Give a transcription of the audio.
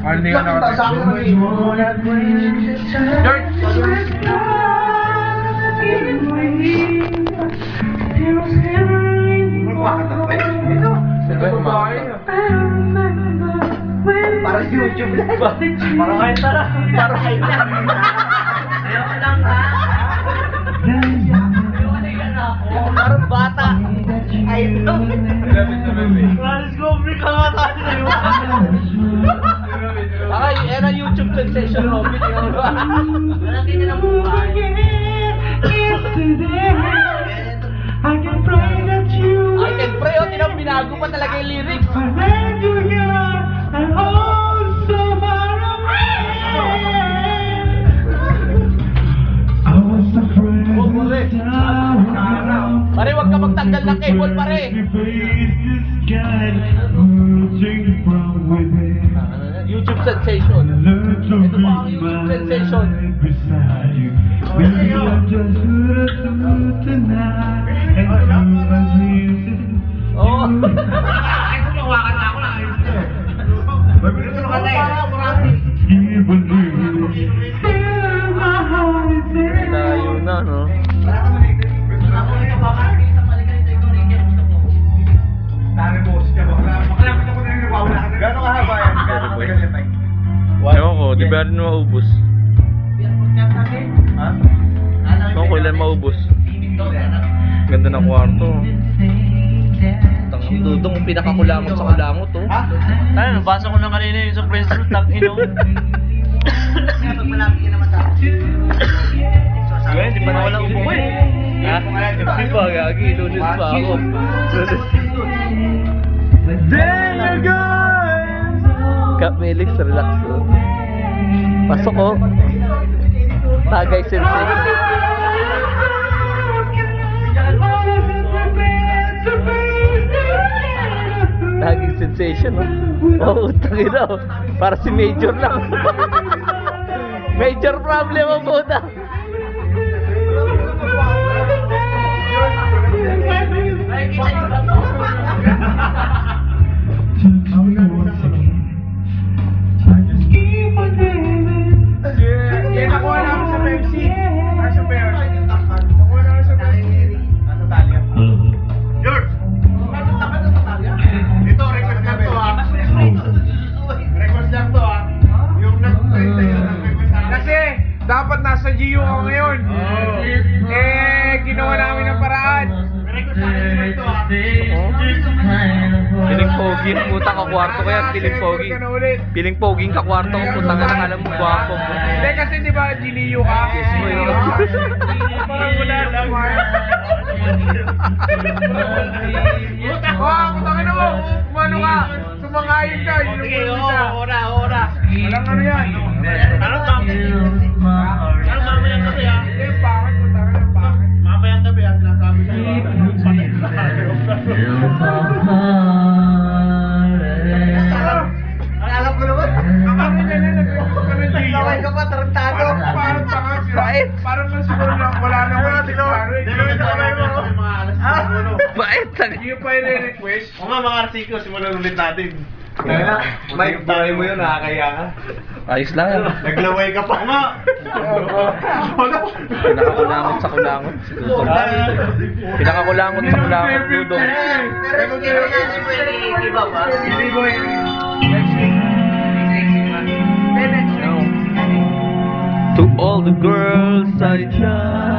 Hindi ka nakatay. George! Para YouTube lang. Para kayo tara. Para kayo lang. Ayaw ko lang ha. Parang bata. Ay, ito. Let's go, bring ka nga tayo na yun. Ay, yan ang YouTube sensation, Robin. Walang din na buhay. I can pray, o tinang binago pa talaga yung lyrics. Pare, wag ka magtanggal ng cable, pare. YouTube sensation. Ito pa ang YouTube sensation. Oh. Layo na, no? Gano'ng kahaba yan? Ewan ko, di ba rin maubos? Ha? Ewan ko ilan maubos. Ganda ng kwarto. Tangang dudong pinakakulangot sa kulangot, oh. Ay, nabasa ko na kanina yung sa press room, tang ino. Pag malapit ka naman sa Di pa na wala upo ko eh. Ha? Di pa, gagi. Lunes pa ako. Kap Melix, relax, oh. Pasok, oh. Tagay sensation. Laging sensation, oh. Utangin na, oh. Para si Major lang. Major problem ang puta. Yan, nakuha namin sa Pepsi. Sa Bear. Nakuha namin sa Pepsi. Sa Talia. George! Ito, request lang to ha. Request lang to ha. Yung kasi, dapat nasa GU ako ngayon. Ginawa namin ng paraan. Request lang to ha. Piling pogi ang puta ka kwarto kaya piling pogi. Piling pogi ka kwarto ko puta ka alam mo gwapo mo. Hindi kasi di ba GLU ka? Parang wala lang. Putangin mo! Kumano ka? Sumangayin ka! Sige, ora. Walang ano yan? Ano mamayang gabi ah? Hindi, pangit. Putangin ang pangit. Mamayang gabi ah, sinasabi sa'yo. Alam ko naman. Saway ka pa, tarantado. Parang tanga sila. Bait. Parang na siguro na wala na wala. Dinuwin na kamay mo. Bait. Hindi pa i-request. O nga mga arsiko, simulan ulit natin. Mike, buhay mo yun, nakakaya ka. Ayos lang yan. Naglaway ka pa nga. Pinakakulangot sa kulangot. Pinakakulangot sa kulangot. Dudong. To all the girls I love.